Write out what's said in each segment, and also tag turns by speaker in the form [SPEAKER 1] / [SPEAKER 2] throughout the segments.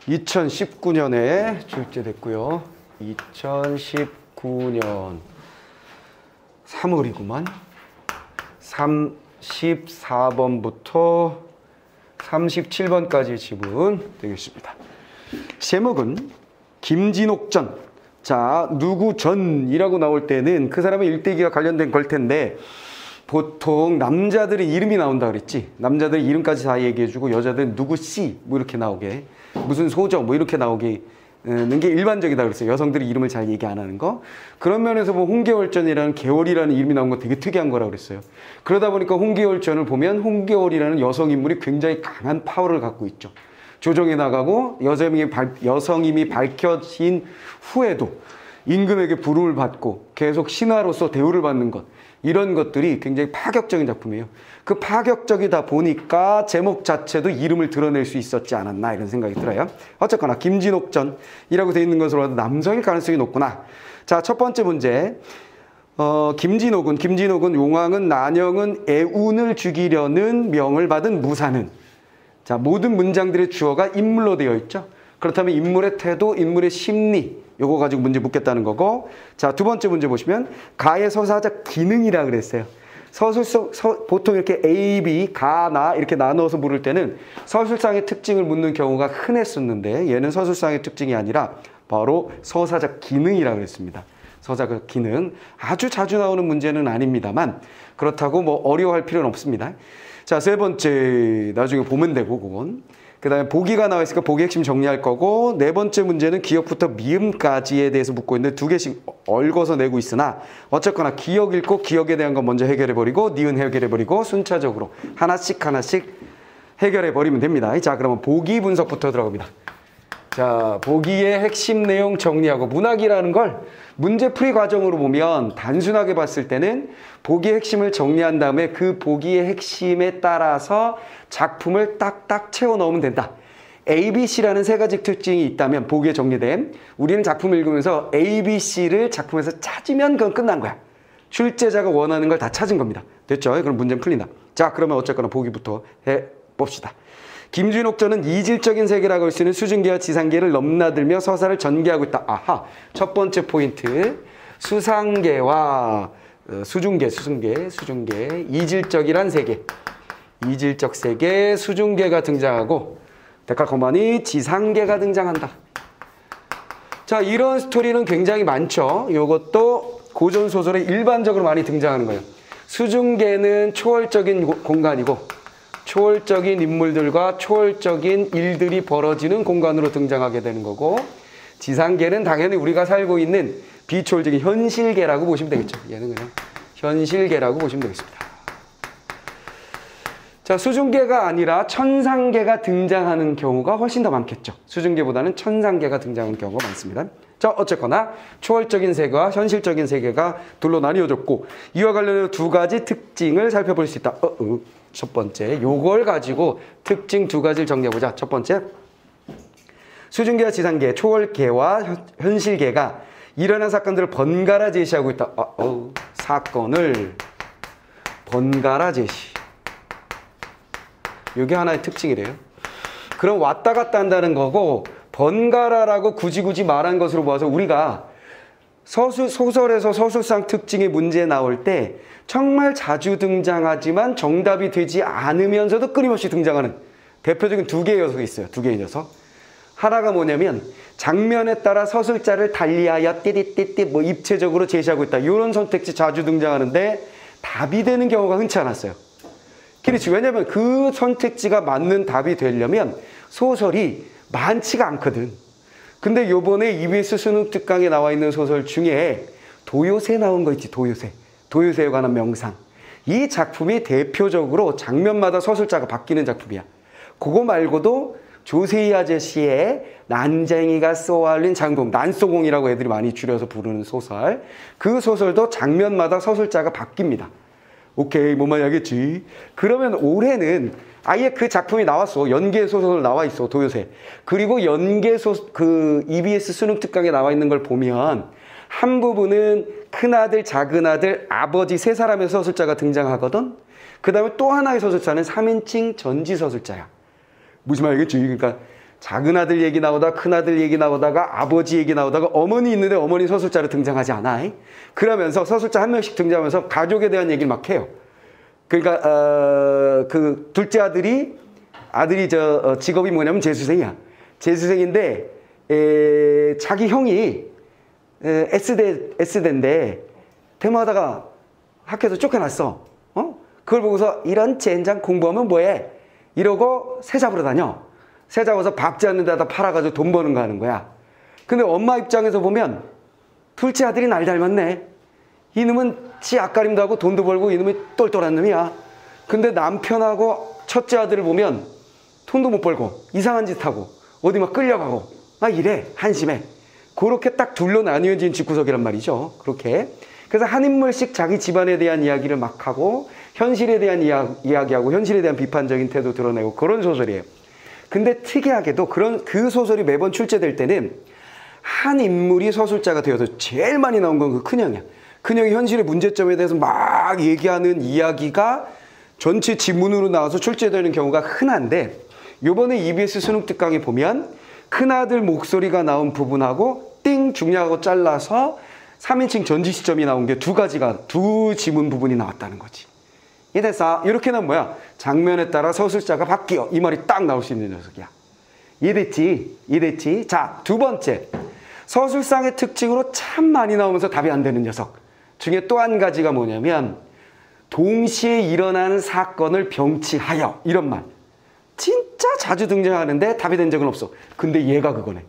[SPEAKER 1] 2019년에 출제됐고요. 2019년 3월이구만. 34번부터 37번까지 지문 되겠습니다. 제목은 김진옥전. 자, 누구 전이라고 나올 때는 그 사람의 일대기와 관련된 걸 텐데 보통 남자들의 이름이 나온다 그랬지. 남자들 이름까지 다 얘기해주고 여자들은 누구 씨 뭐 이렇게 나오게, 무슨 소정 뭐 이렇게 나오게 는 게 일반적이다 그랬어요. 여성들이 이름을 잘 얘기 안 하는 거. 그런 면에서 보면 홍계월전이라는 계월이라는 이름이 나온 거 되게 특이한 거라고 그랬어요. 그러다 보니까 홍계월전을 보면 홍계월이라는 여성 인물이 굉장히 강한 파워를 갖고 있죠. 조정에 나가고 여성임이 밝혀진 후에도 임금에게 부름을 받고 계속 신하로서 대우를 받는 것, 이런 것들이 굉장히 파격적인 작품이에요. 그 파격적이다 보니까 제목 자체도 이름을 드러낼 수 있었지 않았나 이런 생각이 들어요. 어쨌거나 김진옥전이라고 되어 있는 것으로 남성일 가능성이 높구나. 자, 첫 번째 문제. 김진옥은 용왕은 난영은 애운을 죽이려는 명을 받은 무사는. 자, 모든 문장들의 주어가 인물로 되어 있죠. 그렇다면 인물의 태도, 인물의 심리, 요거 가지고 문제 묻겠다는 거고. 자, 두 번째 문제 보시면 가의 서사적 기능이라 그랬어요. 보통 이렇게 A, B, 가, 나 이렇게 나눠서 물을 때는 서술상의 특징을 묻는 경우가 흔했었는데 얘는 서술상의 특징이 아니라 바로 서사적 기능이라 그랬습니다. 서사적 기능. 아주 자주 나오는 문제는 아닙니다만 그렇다고 뭐 어려워할 필요는 없습니다. 자, 세 번째 나중에 보면 되고 그건. 그 다음에 보기가 나와 있으니까 보기 핵심 정리할 거고, 네 번째 문제는 기역부터 미음까지에 대해서 묻고 있는데 두 개씩 얽어서 내고 있으나 어쨌거나 기역 읽고 기역에 대한 건 먼저 해결해버리고 니은 해결해버리고 순차적으로 하나씩 해결해버리면 됩니다. 자, 그러면 보기 분석부터 들어갑니다. 자, 보기의 핵심 내용 정리하고, 문학이라는 걸 문제풀이 과정으로 보면 단순하게 봤을 때는 보기의 핵심을 정리한 다음에 그 보기의 핵심에 따라서 작품을 딱딱 채워 넣으면 된다. A, B, C라는 세 가지 특징이 있다면 보기에 정리된, 우리는 작품을 읽으면서 A, B, C를 작품에서 찾으면 그건 끝난 거야. 출제자가 원하는 걸 다 찾은 겁니다. 됐죠? 그럼 문제는 풀린다. 자, 그러면 어쨌거나 보기부터 해봅시다. 김진옥전은 이질적인 세계라고 할 수 있는 수중계와 지상계를 넘나들며 서사를 전개하고 있다. 아하, 첫 번째 포인트. 수상계와 수중계, 이질적이란 세계. 이질적 세계, 수중계가 등장하고 데칼코마니 지상계가 등장한다. 자, 이런 스토리는 굉장히 많죠. 이것도 고전소설에 일반적으로 많이 등장하는 거예요. 수중계는 초월적인 공간이고 초월적인 인물들과 초월적인 일들이 벌어지는 공간으로 등장하게 되는 거고, 지상계는 당연히 우리가 살고 있는 비초월적인 현실계라고 보시면 되겠죠. 얘는 그냥 현실계라고 보시면 되겠습니다. 자, 수중계가 아니라 천상계가 등장하는 경우가 훨씬 더 많겠죠. 수중계보다는 천상계가 등장하는 경우가 많습니다. 자, 어쨌거나 초월적인 세계와 현실적인 세계가 둘로 나뉘어졌고, 이와 관련해서 두 가지 특징을 살펴볼 수 있다. 첫 번째, 요걸 가지고 특징 두 가지를 정리해보자. 첫 번째, 수중계와 지상계, 초월계와 현실계가 일어난 사건들을 번갈아 제시하고 있다. 사건을 번갈아 제시. 이게 하나의 특징이래요. 그럼 왔다 갔다 한다는 거고, 번갈아라고 굳이 말한 것으로 봐서 우리가 소설에서 서술상 특징의 문제 나올 때 정말 자주 등장하지만 정답이 되지 않으면서도 끊임없이 등장하는 대표적인 두 개의 녀석이 있어요. 두 개의 녀석. 하나가 뭐냐면 장면에 따라 서술자를 달리하여 띠띠띠띠 뭐 입체적으로 제시하고 있다. 이런 선택지 자주 등장하는데 답이 되는 경우가 흔치 않았어요. 그렇지. 왜냐하면 그 선택지가 맞는 답이 되려면 소설이 많지가 않거든. 근데 요번에 EBS 수능 특강에 나와 있는 소설 중에 도요새 나온 거 있지. 도요새에 관한 명상. 이 작품이 대표적으로 장면마다 서술자가 바뀌는 작품이야. 그거 말고도 조세희 아저씨의 난쟁이가 쏘아올린 장공, 난쏘공이라고 애들이 많이 줄여서 부르는 소설. 그 소설도 장면마다 서술자가 바뀝니다. 오케이, 뭔 말인지 알겠지? 그러면 올해는 아예 그 작품이 나왔어. 연계소설 나와 있어, 도요새. 그리고 EBS 수능 특강에 나와 있는 걸 보면 한 부분은 큰아들, 작은아들, 아버지 세 사람의 서술자가 등장하거든. 그 다음에 또 하나의 서술자는 3인칭 전지 서술자야. 무슨 말이겠지? 그러니까 작은 아들 얘기 나오다가 큰 아들 얘기 나오다가 아버지 얘기 나오다가 어머니 있는데 어머니 서술자로 등장하지 않아. 그러면서 서술자 한 명씩 등장하면서 가족에 대한 얘기를 막 해요. 그러니까 그 둘째 아들이 직업이 뭐냐면 재수생이야. 재수생인데 자기 형이 S대인데 대모하다가 학교에서 쫓겨났어. 그걸 보고서 이런 젠장 공부하면 뭐해? 이러고 새 잡으러 다녀. 새 잡아서 박지 않는 데다 팔아가지고 돈 버는 거 하는 거야. 근데 엄마 입장에서 보면 둘째 아들이 날 닮았네. 이놈은 지 앞가림도 하고 돈도 벌고 이놈이 똘똘한 놈이야. 근데 남편하고 첫째 아들을 보면 돈도 못 벌고 이상한 짓 하고 어디 막 끌려가고 막 이래. 한심해. 그렇게 딱 둘로 나뉘어진 집구석이란 말이죠. 그렇게. 그래서 한 인물씩 자기 집안에 대한 이야기를 막 하고 현실에 대한 이야기하고 현실에 대한 비판적인 태도 드러내고 그런 소설이에요. 근데 특이하게도 그 소설이 매번 출제될 때는 한 인물이 서술자가 되어서 제일 많이 나온 건 그 큰형이야. 큰형이 현실의 문제점에 대해서 막 얘기하는 이야기가 전체 지문으로 나와서 출제되는 경우가 흔한데 요번에 EBS 수능 특강에 보면 큰아들 목소리가 나온 부분하고 띵 중략하고 잘라서 3인칭 전지 시점이 나온 게 두 지문 부분이 나왔다는 거지. 이래서 이렇게는 뭐야? 장면에 따라 서술자가 바뀌어. 이 말이 딱 나올 수 있는 녀석이야. 이해됐지? 자, 두 번째. 서술상의 특징으로 참 많이 나오면서 답이 안 되는 녀석 중에 또 한 가지가 뭐냐면 동시에 일어나는 사건을 병치하여 이런 말. 진짜 자주 등장하는데 답이 된 적은 없어. 근데 얘가 그거네.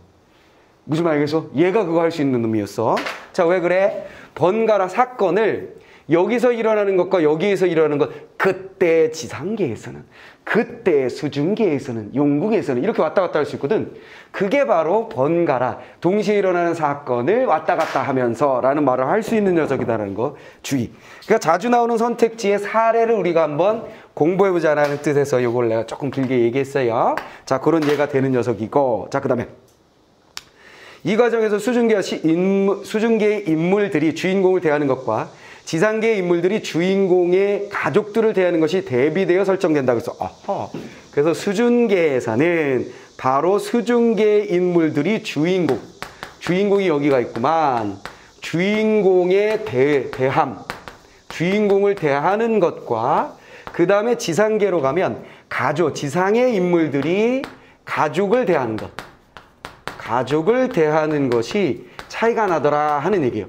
[SPEAKER 1] 무슨 말이겠어? 얘가 그거 할 수 있는 놈이었어. 자, 왜 그래? 번갈아 사건을 여기서 일어나는 것과 여기에서 일어나는 것, 그때 지상계에서는, 그때 수중계에서는, 용궁에서는 이렇게 왔다 갔다 할 수 있거든. 그게 바로 번갈아, 동시에 일어나는 사건을 왔다 갔다 하면서 라는 말을 할 수 있는 녀석이다라는 거 주의. 그러니까 자주 나오는 선택지의 사례를 우리가 한번 공부해보자라는 뜻에서 이걸 내가 조금 길게 얘기했어요. 자, 그런 예가 되는 녀석이고. 자, 그 다음에 이 과정에서 수중계의 인물들이 주인공을 대하는 것과 지상계의 인물들이 주인공의 가족들을 대하는 것이 대비되어 설정된다. 그래서 수중계에서는 바로 수중계의 인물들이 주인공이 여기가 있구만. 주인공의 주인공을 대하는 것과 그 다음에 지상계로 가면 지상의 인물들이 가족을 대하는 것. 가족을 대하는 것이 차이가 나더라 하는 얘기예요.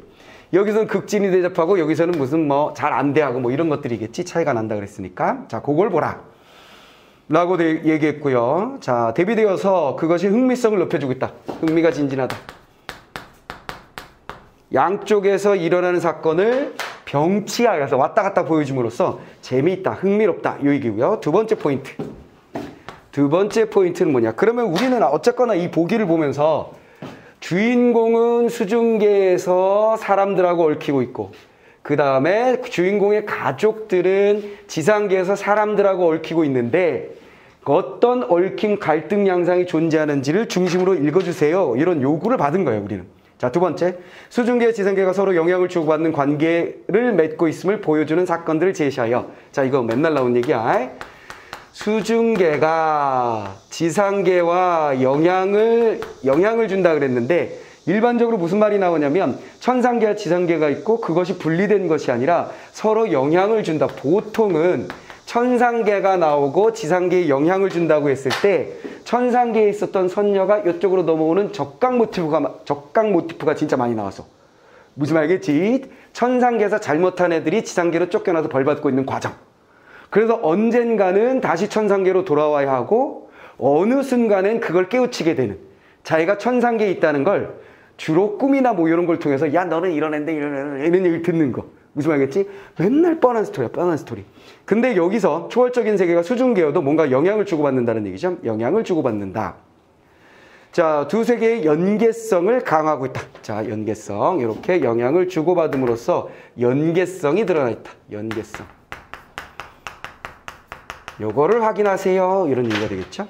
[SPEAKER 1] 여기서는 극진이 대접하고 여기서는 무슨 잘 안 대하고 이런 것들이겠지. 차이가 난다 그랬으니까. 자, 그걸 보라. 라고 얘기했고요. 자, 대비되어서 그것이 흥미성을 높여주고 있다. 흥미가 진진하다. 양쪽에서 일어나는 사건을 병치하여서 왔다 갔다 보여줌으로써 재미있다, 흥미롭다. 이 얘기고요. 두 번째 포인트는 뭐냐. 그러면 우리는 어쨌거나 이 보기를 보면서 주인공은 수중계에서 사람들하고 얽히고 있고 그 다음에 주인공의 가족들은 지상계에서 사람들하고 얽히고 있는데 어떤 얽힌 갈등 양상이 존재하는지를 중심으로 읽어주세요. 이런 요구를 받은 거예요, 우리는. 자, 두 번째. 수중계와 지상계가 서로 영향을 주고받는 관계를 맺고 있음을 보여주는 사건들을 제시하여. 자, 이거 맨날 나온 얘기야. 수중계가 지상계와 영향을 준다 그랬는데 일반적으로 무슨 말이 나오냐면 천상계와 지상계가 있고 그것이 분리된 것이 아니라 서로 영향을 준다. 보통은 천상계가 나오고 지상계에 영향을 준다고 했을 때 천상계에 있었던 선녀가 이쪽으로 넘어오는 적각 모티프가 진짜 많이 나왔어. 무슨 말이겠지? 천상계에서 잘못한 애들이 지상계로 쫓겨나서 벌받고 있는 과정. 그래서 언젠가는 다시 천상계로 돌아와야 하고 어느 순간엔 그걸 깨우치게 되는, 자기가 천상계에 있다는 걸 주로 꿈이나 이런 걸 통해서 야 너는 이런 애인데 이런 얘기를 듣는 거. 무슨 말이겠지? 맨날 뻔한 스토리야, 뻔한 스토리. 근데 여기서 초월적인 세계가 수중계여도 뭔가 영향을 주고받는다는 얘기죠. 영향을 주고받는다. 자, 두 세계의 연계성을 강화하고 있다. 자, 연계성. 이렇게 영향을 주고받음으로써 연계성이 드러나 있다. 연계성. 요거를 확인하세요. 이런 얘기가 되겠죠.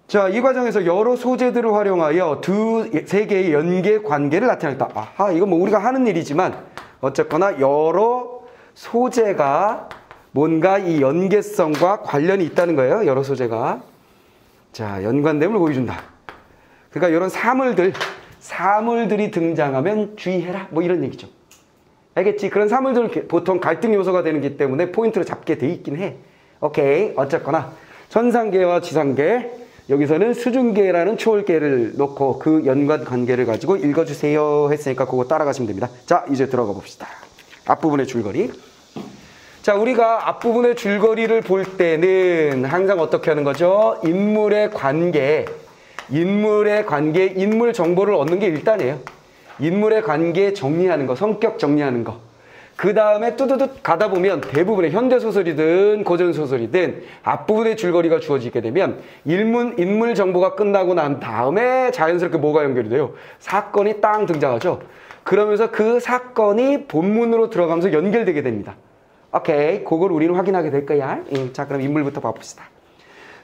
[SPEAKER 1] 자, 이 과정에서 여러 소재들을 활용하여 두 세계의 연계 관계를 나타냈다. 아하, 이건 우리가 하는 일이지만 어쨌거나 여러 소재가 뭔가 이 연계성과 관련이 있다는 거예요. 여러 소재가. 자, 연관됨을 보여준다. 그러니까 이런 사물들이 등장하면 주의해라. 뭐 이런 얘기죠. 알겠지? 그런 사물들은 보통 갈등 요소가 되는 기 때문에 포인트로 잡게 돼 있긴 해. 오케이. 어쨌거나 천상계와 지상계, 여기서는 수중계라는 초월계를 놓고 그 연관 관계를 가지고 읽어주세요 했으니까 그거 따라가시면 됩니다. 자, 이제 들어가 봅시다. 앞부분의 줄거리. 자, 우리가 앞부분의 줄거리를 볼 때는 항상 어떻게 하는 거죠? 인물 관계, 인물 정보를 얻는 게 일단이에요. 인물의 관계 정리하는 거, 성격 정리하는 거. 그 다음에 뚜두둑 가다 보면 대부분의 현대소설이든 고전소설이든 앞부분의 줄거리가 주어지게 되면 인물 정보가 끝나고 난 다음에 자연스럽게 뭐가 연결이 돼요? 사건이 땅 등장하죠. 그러면서 그 사건이 본문으로 들어가면서 연결되게 됩니다. 오케이, 그걸 우리는 확인하게 될 거야. 자, 그럼 인물부터 봐봅시다.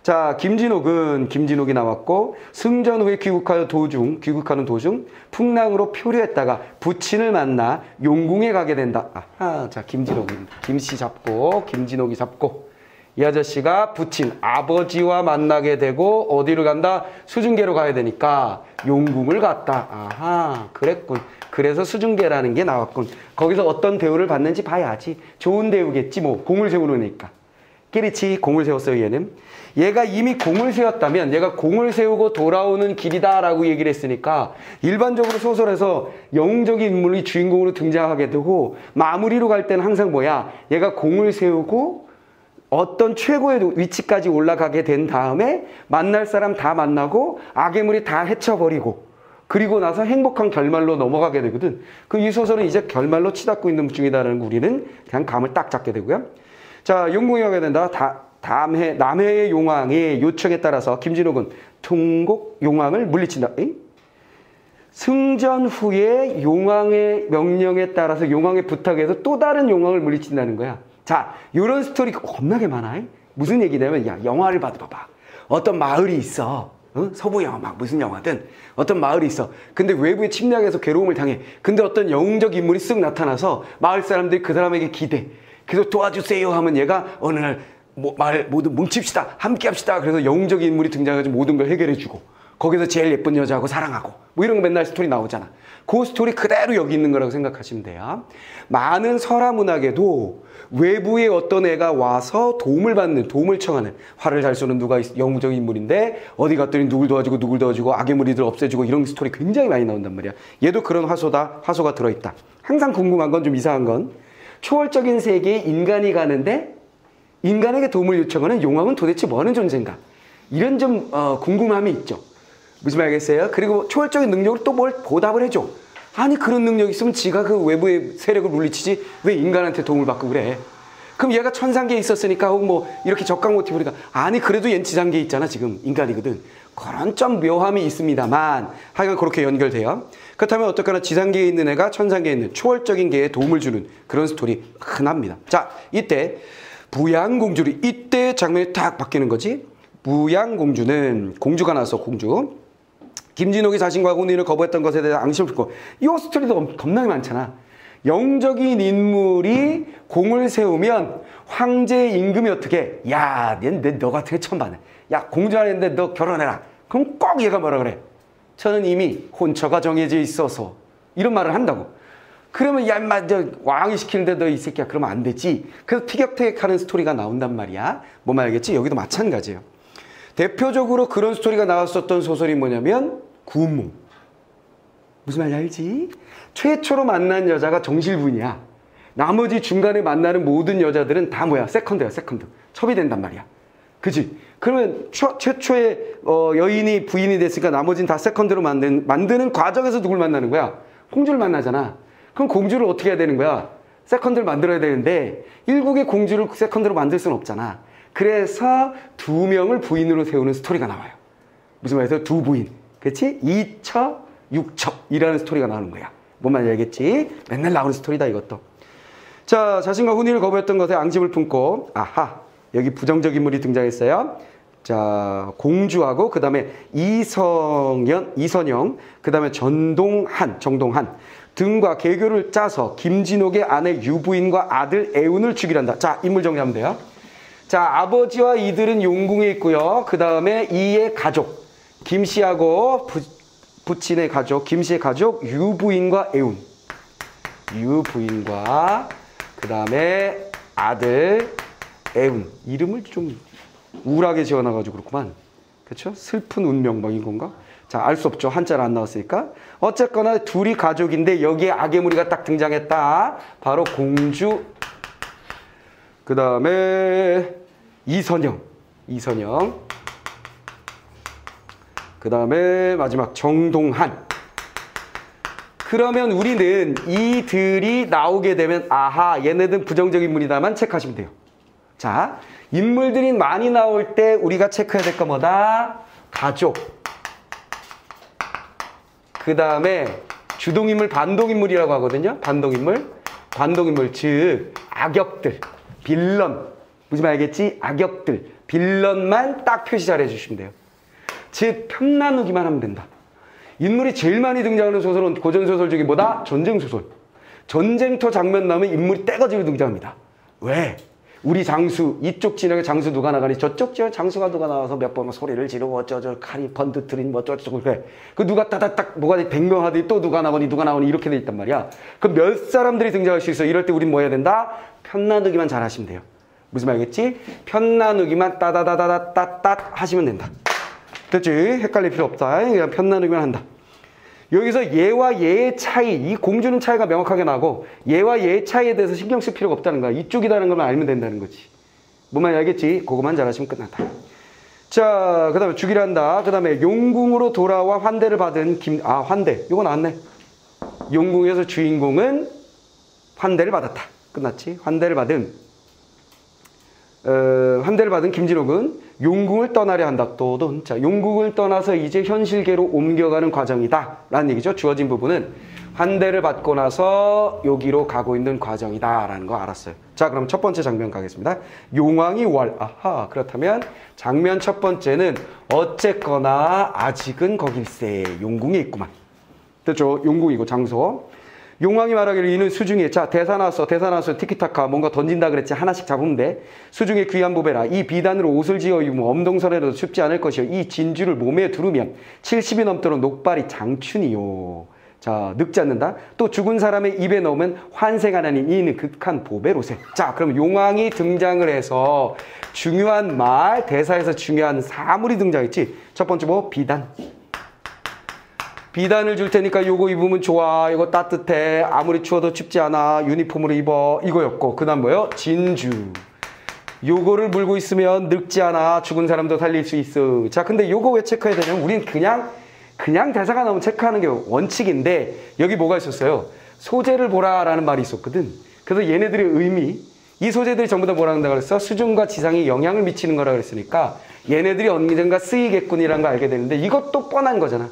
[SPEAKER 1] 자, 김진옥이 나왔고, 승전 후에 귀국하는 도중 풍랑으로 표류했다가 부친을 만나 용궁에 가게 된다. 아하, 자, 김진옥입니다. 김씨 잡고 김진옥이 잡고, 이 아저씨가 부친 아버지와 만나게 되고 어디로 간다? 수중계로 가야 되니까 용궁을 갔다. 아하, 그랬군. 그래서 수중계라는 게 나왔군. 거기서 어떤 대우를 받는지 봐야지. 좋은 대우겠지 뭐. 공을 세우니까. 그렇지. 공을 세웠어요, 얘는. 얘가 이미 공을 세웠다면 얘가 공을 세우고 돌아오는 길이다라고 얘기를 했으니까 일반적으로 소설에서 영웅적인 인물이 주인공으로 등장하게 되고 마무리로 갈 때는 항상 뭐야? 얘가 공을 세우고 어떤 최고의 위치까지 올라가게 된 다음에 만날 사람 다 만나고 악의물이 다 헤쳐버리고 그리고 나서 행복한 결말로 넘어가게 되거든. 그 이 소설은 이제 결말로 치닫고 있는 중이다라는 거 우리는 그냥 감을 딱 잡게 되고요. 자, 용궁에 가게 된다. 남해의 용왕의 요청에 따라서 김진옥은 통곡 용왕을 물리친다. 승전 후에 용왕의 명령에 따라서 용왕의 부탁에서 또 다른 용왕을 물리친다는 거야. 자, 이런 스토리가 겁나게 많아. 무슨 얘기냐면, 야, 영화를 봐봐. 어떤 마을이 있어. 서부 영화, 막 무슨 영화든 어떤 마을이 있어. 근데 외부의 침략에서 괴로움을 당해. 근데 어떤 영웅적 인물이 쓱 나타나서 마을 사람들이 그 사람에게 기대. 그래서 도와주세요 하면 얘가 어느 날 마을 모두 뭉칩시다. 함께 합시다. 그래서 영웅적인 인물이 등장해서 모든 걸 해결해주고 거기서 제일 예쁜 여자하고 사랑하고 뭐 이런 거 맨날 스토리 나오잖아. 그 스토리 그대로 여기 있는 거라고 생각하시면 돼요. 많은 설화 문학에도 외부의 어떤 애가 와서 도움을 청하는, 활을 잘 쏘는 누가 영웅적인 인물인데 어디 갔더니 누굴 도와주고 악의 무리들 없애주고 이런 스토리 굉장히 많이 나온단 말이야. 얘도 그런 화소가 들어있다. 항상 궁금한 건, 좀 이상한 건, 초월적인 세계에 인간이 가는데 인간에게 도움을 요청하는 용왕은 도대체 뭐 하는 존재인가? 이런 좀 궁금함이 있죠. 무슨 말이겠어요? 그리고 초월적인 능력을 또 뭘 보답을 해줘. 아니, 그런 능력이 있으면 지가 그 외부의 세력을 물리치지 왜 인간한테 도움을 받고 그래? 그럼 얘가 천상계에 있었으니까 혹은 뭐 이렇게 적강 모티브니까, 아니 그래도 얜 지상계에 있잖아. 지금 인간이거든. 그런 좀 묘함이 있습니다만 하여간 그렇게 연결돼요. 그렇다면 어떡하나 지상계에 있는 애가 천상계에 있는 초월적인 계에 도움을 주는 그런 스토리 흔합니다. 자, 이때 부양공주를, 이때 장면이 딱 바뀌는 거지. 부양공주는 공주가 나왔어. 공주. 김진옥이 자신과 혼인을 거부했던 것에 대해 앙심을 품고, 이 스토리도 겁나게 많잖아. 영적인 인물이 공을 세우면 황제의 임금이 어떻게, 야, 너 같은 애 처음 봤네. 야, 공주 하는데 너 결혼해라. 그럼 꼭 얘가 뭐라 그래? 저는 이미 혼처가 정해져 있어서, 이런 말을 한다고. 그러면 야, 인마, 왕이 시키는데 너 이 새끼야, 그러면 안 되지. 그래서 티격태격하는 스토리가 나온단 말이야. 뭔 말이겠지? 여기도 마찬가지예요. 대표적으로 그런 스토리가 나왔었던 소설이 뭐냐면 구운몽. 무슨 말인지 알지? 최초로 만난 여자가 정실분이야. 나머지 중간에 만나는 모든 여자들은 다 뭐야? 세컨드야, 세컨드. 첩이 된단 말이야. 그치? 그러면 최초의 여인이 부인이 됐으니까 나머지는 다 세컨드로 만드는 과정에서 누굴 만나는 거야? 공주를 만나잖아. 그럼 공주를 어떻게 해야 되는 거야? 세컨드를 만들어야 되는데 일국의 공주를 세컨드로 만들 수는 없잖아. 그래서 두 명을 부인으로 세우는 스토리가 나와요. 무슨 말이야? 두 부인. 그렇지? 2첩, 6첩이라는 스토리가 나오는 거야. 뭔 말인지 알겠지? 맨날 나오는 스토리다, 이것도. 자, 자신과 혼인을 거부했던 것에 앙심을 품고, 아하, 여기 부정적 인물이 등장했어요. 자, 공주하고 그 다음에 이선영, 그 다음에 정동한 등과 계교를 짜서 김진옥의 아내 유부인과 아들 애운을 죽이란다. 자, 인물 정리하면 돼요. 자, 아버지와 이들은 용궁에 있고요. 그 다음에 이의 가족, 김씨하고 부친의 가족, 김씨의 가족, 유부인과 애운. 유부인과 그 다음에 아들 애운. 이름을 좀 우울하게 지어놔가지고 그렇구만. 그렇죠? 슬픈 운명 뭐 이건가? 자, 알 수 없죠. 한자를 안 나왔으니까. 어쨌거나 둘이 가족인데 여기에 악의 무리가 딱 등장했다. 바로 공주. 그 다음에 이선영. 그 다음에 마지막 정동한. 그러면 우리는 이들이 나오게 되면 아하, 얘네들은 부정적 인물이다만 체크하시면 돼요. 자, 인물들이 많이 나올 때 우리가 체크해야 될 거 뭐다? 가족. 그 다음에 주동인물, 반동인물이라고 하거든요. 반동인물, 즉 악역들, 빌런. 무슨 말 알겠지? 악역들, 빌런만 딱 표시 잘 해주시면 돼요. 즉 편나누기만 하면 된다. 인물이 제일 많이 등장하는 소설은 고전소설 중에 뭐다? 전쟁소설. 전쟁터 장면 나오면 인물이 떼거지로 등장합니다. 왜? 우리 장수, 이쪽 진영에 장수 누가 나가니 저쪽 진영에 장수가 누가 나와서 몇 번 소리를 지르고 어쩌저 칼이 번드트린 뭐 어쩌고 그래. 그 누가 따닥딱 뭐가 100명 하더니 또 누가 나오니 이렇게 돼 있단 말이야. 그럼 몇 사람들이 등장할 수 있어. 이럴 때 우린 뭐 해야 된다? 편나누기만 잘 하시면 돼요. 무슨 말이겠지? 편나누기만 따다다다다따따 하시면 된다. 됐지? 헷갈릴 필요 없다. 그냥 편나누기만 한다. 여기서 얘와 얘의 차이, 이 공주는 차이가 명확하게 나고 얘와 얘의 차이에 대해서 신경 쓸 필요가 없다는 거야. 이쪽이라는 것만 알면 된다는 거지. 뭔 말인지 알겠지? 그거만 잘하시면 끝난다. 자, 그 다음에 주기를 한다. 그 다음에 용궁으로 돌아와 환대를 받은 환대. 이거 나왔네. 용궁에서 주인공은 환대를 받았다. 끝났지? 환대를 받은 김진옥은 용궁을 떠나려 한다. 또돈. 자, 용궁을 떠나서 이제 현실계로 옮겨가는 과정이다. 라는 얘기죠. 주어진 부분은 환대를 받고 나서 여기로 가고 있는 과정이다. 라는 거 알았어요. 자, 그럼 첫 번째 장면 가겠습니다. 용왕이 아하. 그렇다면 장면 첫 번째는 어쨌거나 아직은 거길세. 용궁에 있구만. 됐죠? 용궁이고 장소. 용왕이 말하기를 이는 수중에 자 대사 나왔어 티키타카 뭔가 던진다 그랬지 하나씩 잡으면 돼. 수중에 귀한 보배라 이 비단으로 옷을 지어 입으면 엄동설에도 춥지 않을 것이요 이 진주를 몸에 두르면 70이 넘도록 녹발이 장춘이요. 자 늙지 않는다. 또 죽은 사람의 입에 넣으면 환생하나니 이는 극한 보배로세. 자 그럼 용왕이 등장을 해서 중요한 말 대사에서 중요한 사물이 등장했지. 첫 번째 뭐 비단. 비단을 줄 테니까 요거 입으면 좋아. 이거 따뜻해. 아무리 추워도 춥지 않아. 유니폼으로 입어. 이거였고. 그 다음 뭐요? 진주. 요거를 물고 있으면 늙지 않아. 죽은 사람도 살릴 수 있어. 자, 근데 요거 왜 체크해야 되냐면 우린 그냥 대사가 나오면 체크하는 게 원칙인데 여기 뭐가 있었어요? 소재를 보라라는 말이 있었거든. 그래서 얘네들의 의미 이 소재들이 전부 다 뭐라 한다고 그랬어? 수중과 지상이 영향을 미치는 거라 그랬으니까 얘네들이 언젠가 쓰이겠군이라는 걸 알게 되는데 이것도 뻔한 거잖아.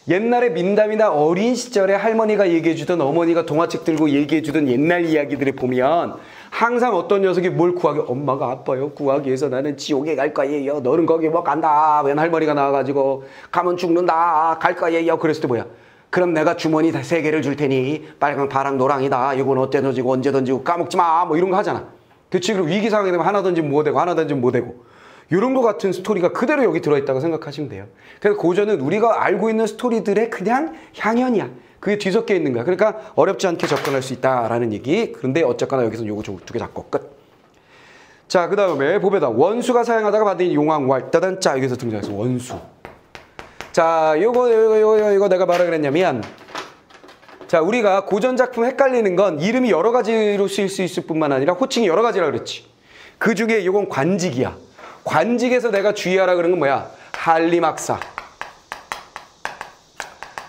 [SPEAKER 1] 옛날에 민담이나 어린 시절에 할머니가 얘기해주던 어머니가 동화책 들고 얘기해주던 옛날 이야기들을 보면 항상 어떤 녀석이 뭘 구하기 엄마가 아파요. 구하기 위해서 나는 지옥에 갈 거예요. 너는 거기 뭐 간다. 웬 할머니가 나와가지고 가면 죽는다. 갈 거예요. 그랬을 때 뭐야? 그럼 내가 주머니 3개를 줄 테니 빨강 파랑 노랑이다. 이건 어때 던지고 언제 던지고 까먹지 마. 뭐 이런 거 하잖아. 그치? 그리고 위기 상황이 되면 하나 던지면 뭐 되고 하나 던지면 뭐 되고. 이런 거 같은 스토리가 그대로 여기 들어있다고 생각하시면 돼요. 그래서 고전은 우리가 알고 있는 스토리들의 그냥 향연이야. 그게 뒤섞여 있는 거야. 그러니까 어렵지 않게 접근할 수 있다라는 얘기. 그런데 어쨌거나 여기서 요거 2개 잡고 끝. 자, 그 다음에 보배다. 원수가 사용하다가 받은 용왕왈. 따단. 자, 여기서 등장해서 원수. 자, 요거 내가 뭐라 그랬냐면 자, 우리가 고전 작품 헷갈리는 건 이름이 여러 가지로 쓰일 수 있을 뿐만 아니라 호칭이 여러 가지라 그랬지. 그 중에 요건 관직이야. 관직에서 내가 주의하라 그런 건 뭐야? 한림학사.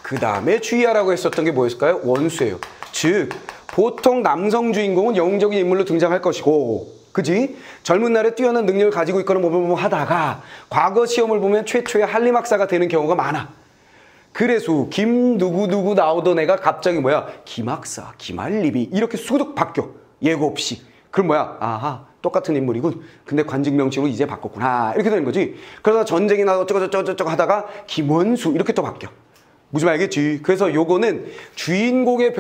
[SPEAKER 1] 그 다음에 주의하라고 했었던 게 뭐였을까요? 원수예요. 즉 보통 남성 주인공은 영웅적인 인물로 등장할 것이고 그지? 젊은 날에 뛰어난 능력을 가지고 있거나 뭐 하다가 과거 시험을 보면 최초의 한림학사가 되는 경우가 많아. 그래서 김 누구 나오던 애가 갑자기 뭐야? 김학사, 김한림이 이렇게 수두룩 바뀌어. 예고 없이. 그럼 뭐야? 아하. 똑같은 인물이군. 근데 관직명칭으로 이제 바꿨구나. 이렇게 되는 거지. 그러다 전쟁이 나서 어쩌고 하다가 김원수 이렇게 또 바뀌어. 무슨 말 알겠지? 그래서 요거는 주인공의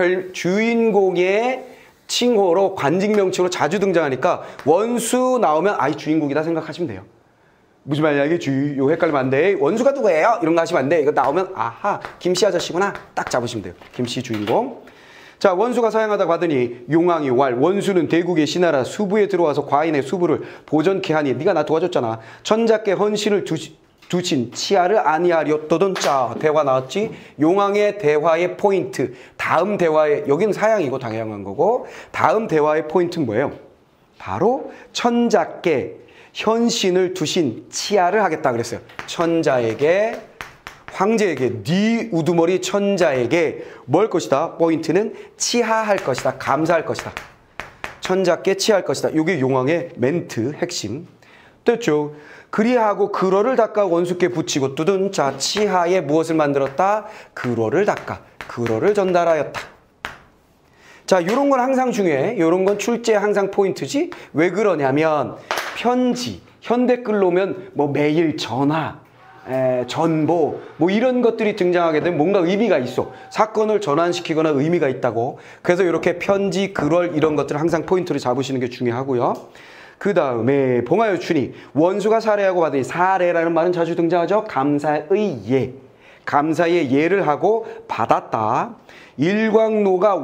[SPEAKER 1] 칭호로 관직명칭으로 자주 등장하니까 원수 나오면 아이 주인공이다 생각하시면 돼요. 무슨 말이야 이게 요 헷갈리면 안 돼. 원수가 누구예요? 이런 거 하시면 안 돼. 이거 나오면 아하 김씨 아저씨구나 딱 잡으시면 돼요. 김씨 주인공. 자 원수가 사양하다 받으니 용왕이 왈 원수는 대국의 신하라 수부에 들어와서 과인의 수부를 보전케 하니 네가 나 도와줬잖아. 천자께 헌신을 두신 치아를 아니하리었도던. 자 대화 나왔지. 용왕의 대화의 포인트 다음 대화의 여기는 사양이고 당양한 거고 다음 대화의 포인트는 뭐예요? 바로 천자께 현신을 두신 치아를 하겠다 그랬어요. 천자에게 황제에게 네 우두머리 천자에게 뭘 것이다? 포인트는 치하할 것이다. 감사할 것이다. 천자께 치하할 것이다. 이게 용왕의 멘트 핵심. 됐죠? 그리하고 그러를 닦아 원수께 붙이고 뚜둔. 자 치하에 무엇을 만들었다? 그러를 닦아 그러를 전달하였다. 자 이런 건 항상 중요해. 이런 건 출제 항상 포인트지. 왜 그러냐면 편지, 현대글로 오면 뭐 메일, 전화, 전보 뭐 이런 것들이 등장하게 되면 뭔가 의미가 있어. 사건을 전환시키거나 의미가 있다고. 그래서 이렇게 편지, 글월 이런 것들을 항상 포인트로 잡으시는 게 중요하고요. 그 다음에 봉하여 주니 원수가 살해하고 받으니 살해라는 말은 자주 등장하죠. 감사의 예. 감사의 예를 하고 받았다. 일광노가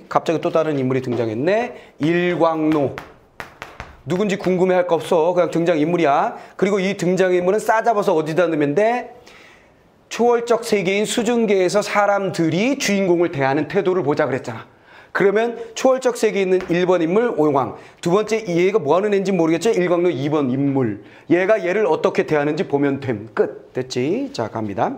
[SPEAKER 1] 갑자기 또 다른 인물이 등장했네. 일광노. 누군지 궁금해할 거 없어. 그냥 등장인물이야. 그리고 이 등장인물은 싸잡아서 어디다 넣으면 돼? 초월적 세계인 수중계에서 사람들이 주인공을 대하는 태도를 보자 그랬잖아. 그러면 초월적 세계에 있는 1번 인물 오용왕, 두 번째 얘가 뭐하는 애인지 모르겠죠? 일광로 2번 인물. 얘가 얘를 어떻게 대하는지 보면 됨. 끝. 됐지? 자 갑니다.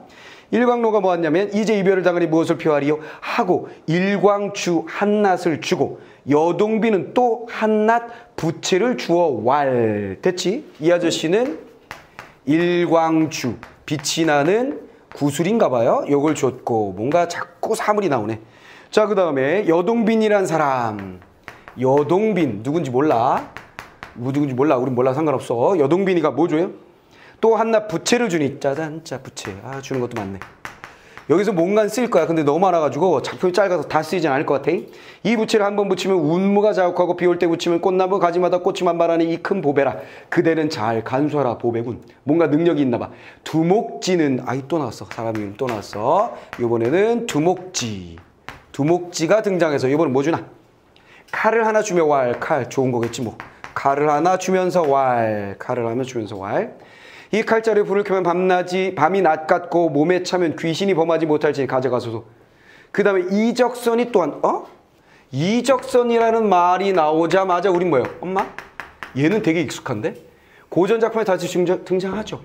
[SPEAKER 1] 일광로가 뭐였냐면 이제 이별을 당하니 무엇을 표하리요? 하고 일광주 한낱을 주고 여동비는 또 한낱 부채를 주어 왈. 됐지? 이 아저씨는 일광주 빛이 나는 구슬인가 봐요. 요걸 줬고 뭔가 자꾸 사물이 나오네. 자 그 다음에 여동빈이란 사람. 여동빈 누군지 몰라. 누군지 몰라. 우린 몰라 상관없어. 여동빈이가 뭐 줘요? 또 한낱 부채를 주니 짜잔 짜 부채. 아 주는 것도 많네. 여기서 뭔가 쓸 거야. 근데 너무 많아가지고 작품이 짧아서 다 쓰이진 않을 것 같아. 이 부채를 한번 붙이면 운무가 자욱하고 비올 때 붙이면 꽃나무 가지마다 꽃이 만발하니 이 큰 보배라. 그대는 잘 간수하라 보배군. 뭔가 능력이 있나 봐. 두목지는 아이 또 나왔어. 사람 이름 또 나왔어. 이번에는 두목지. 두목지가 등장해서 이번엔 뭐 주나? 칼을 하나 주며 왈. 칼 좋은 거겠지 뭐. 칼을 하나 주면서 왈. 칼을 하나 주면서 왈. 이 칼자루에 불을 켜면 밤이 낮 같고 몸에 차면 귀신이 범하지 못할지 가져가소서. 그 다음에 이적선이 또한 이적선이라는 말이 나오자마자 우린 뭐예요? 엄마? 얘는 되게 익숙한데? 고전 작품에 다시 등장하죠.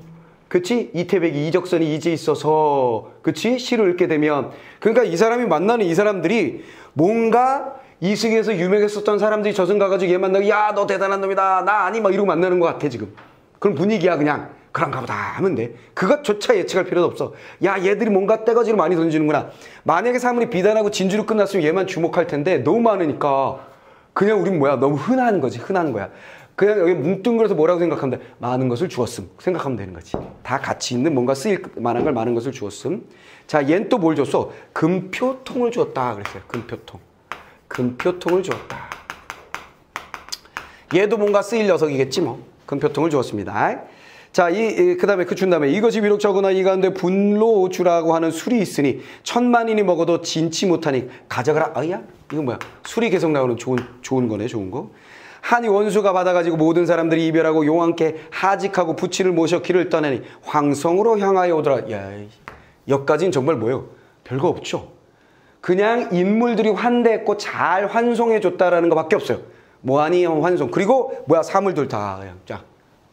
[SPEAKER 1] 그치? 이태백이 이적선이 이제 있어서 그치? 시를 읽게 되면 그러니까 이 사람이 만나는 이 사람들이 뭔가 이승에서 유명했었던 사람들이 저승 가가지고 얘 만나고 야 너 대단한 놈이다 나 아니 막 이러고 만나는 것 같아 지금. 그런 분위기야 그냥. 그런가 보다 하면 돼. 그것조차 예측할 필요도 없어. 야 얘들이 뭔가 떼거지로 많이 던지는구나. 만약에 사물이 비단하고 진주로 끝났으면 얘만 주목할 텐데 너무 많으니까 그냥 우린 뭐야 너무 흔한 거지. 흔한 거야. 그냥 여기 뭉뚱그려서 뭐라고 생각하면 돼. 많은 것을 주었음 생각하면 되는 거지. 다 가치 있는 뭔가 쓰일 만한 걸 많은 것을 주었음. 자 얘는 또 뭘 줬어? 금표통을 주었다 그랬어요. 금표통. 금표통을 주었다. 얘도 뭔가 쓰일 녀석이겠지 뭐. 금표통을 주었습니다. 자, 그 다음에 준 다음에 이것이 비록 적으나 이 가운데 분로주라고 하는 술이 있으니 천만인이 먹어도 진치 못하니 가져가라. 아야? 이건 뭐야? 술이 계속 나오는 좋은 거네, 좋은 거. 하니 원수가 받아가지고 모든 사람들이 이별하고 용왕께 하직하고 부치를 모셔 길을 떠내니 황성으로 향하여 오더라. 야, 여기까지는 정말 뭐예요? 별거 없죠. 그냥 인물들이 환대했고 잘 환송해줬다라는 것밖에 없어요. 뭐하니 환송. 그리고 뭐야 사물들 다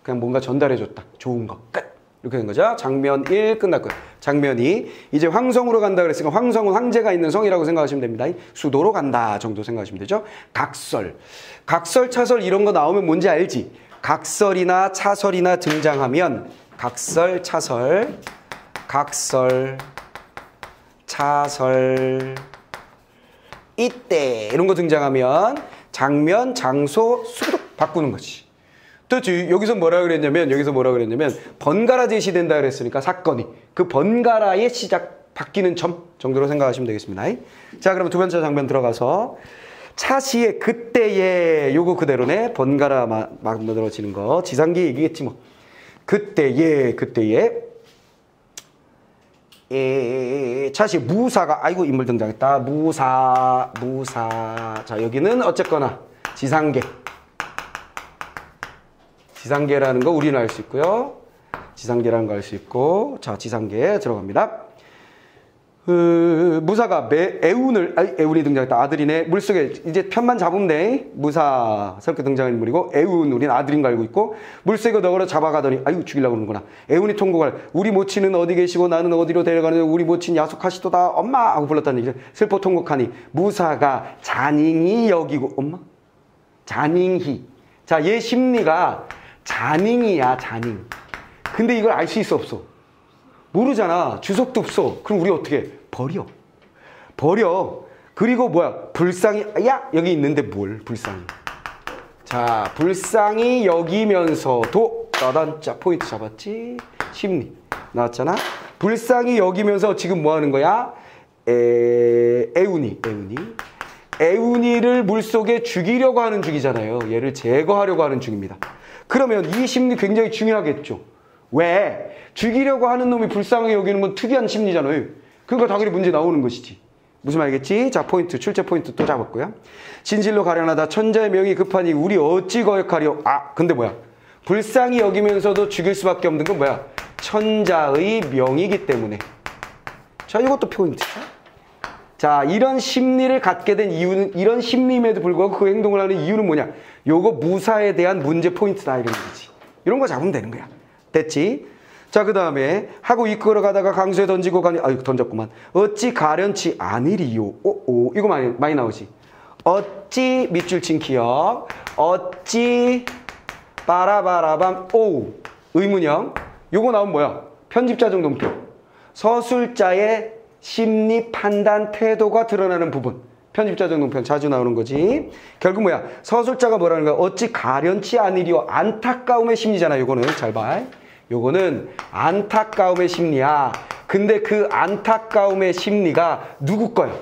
[SPEAKER 1] 그냥 뭔가 전달해줬다. 좋은 거. 끝. 이렇게 된 거죠. 장면 1 끝났고요. 장면 2. 이제 황성으로 간다 그랬으니까 황성은 황제가 있는 성이라고 생각하시면 됩니다. 수도로 간다 정도 생각하시면 되죠. 각설. 각설, 차설 이런 거 나오면 뭔지 알지? 각설이나 차설이나 등장하면 각설, 차설, 각설, 차설 이때 이런 거 등장하면 장면, 장소, 수도 바꾸는 거지. 그렇지. 여기서 뭐라 그랬냐면 번갈아 제시된다 그랬으니까 사건이 그 번갈아의 시작 바뀌는 점 정도로 생각하시면 되겠습니다. 자, 그럼 두 번째 장면 들어가서 차시에 그때에 요거 그대로네. 번갈아 만들어지는 거. 지상기 얘기겠지 뭐. 그때에 차시 무사가 아이고 인물 등장했다. 무사. 자 여기는 어쨌거나 지상계라는 거 우리는 알 수 있고요. 지상계라는 거 알 수 있고. 자 지상계 들어갑니다. 무사가 애운이 등장했다. 아들이네. 물속에 이제 편만 잡으면 돼. 무사 새롭게 등장한 인물이고 애운 우리는 아들인 거 알고 있고 물속에 너그러 잡아가더니 아이고 죽이려고 그러는구나. 애운이 통곡할 우리 모친은 어디 계시고 나는 어디로 데려가는데 우리 모친 야속하시도다 엄마 하고 불렀다는 얘기죠. 슬퍼 통곡하니 무사가 잔인히 여기고 엄마? 잔인히. 자, 얘 심리가 잔인이야 잔인. 근데 이걸 알 수 있어 없어? 모르잖아. 주석도 없어. 그럼 우리 어떻게 해? 버려. 그리고 뭐야? 불쌍히 야 여기 있는데 뭘 불쌍히. 자 불쌍히 여기면서도 따단짜 포인트 잡았지. 심리 나왔잖아. 불쌍히 여기면서 지금 뭐 하는 거야? 애운이를 물속에 죽이려고 하는 중이잖아요. 얘를 제거하려고 하는 중입니다. 그러면 이 심리 굉장히 중요하겠죠. 왜? 죽이려고 하는 놈이 불쌍하게 여기는 건 특이한 심리잖아요. 그러니까 당연히 문제 나오는 것이지. 무슨 말이겠지? 자, 포인트, 출제 포인트 또 잡았고요. 진실로 가련하다 천자의 명이 급하니 우리 어찌 거역하려. 아, 근데 뭐야? 불쌍히 여기면서도 죽일 수밖에 없는 건 뭐야? 천자의 명이기 때문에. 자, 이것도 포인트죠. 자, 이런 심리를 갖게 된 이유는, 이런 심리임에도 불구하고 그 행동을 하는 이유는 뭐냐? 요거 무사에 대한 문제 포인트다, 이런 거지. 이런 거 잡으면 되는 거야. 됐지? 자, 그 다음에 하고 이끌어 가다가 강수에 던지고 가니, 아유, 던졌구만. 어찌 가련치 아니리요. 이거 많이 나오지. 어찌 밑줄 친 기억. 어찌 빠라바라밤 의문형. 요거 나오면 뭐야? 편집자적 논평. 서술자의 심리 판단 태도가 드러나는 부분. 편집자적 논평 자주 나오는 거지. 결국 뭐야? 서술자가 뭐라는 거야? 어찌 가련치 아니리요. 안타까움의 심리잖아. 요거는 잘 봐. 요거는 안타까움의 심리야. 근데 그 안타까움의 심리가 누구 거야?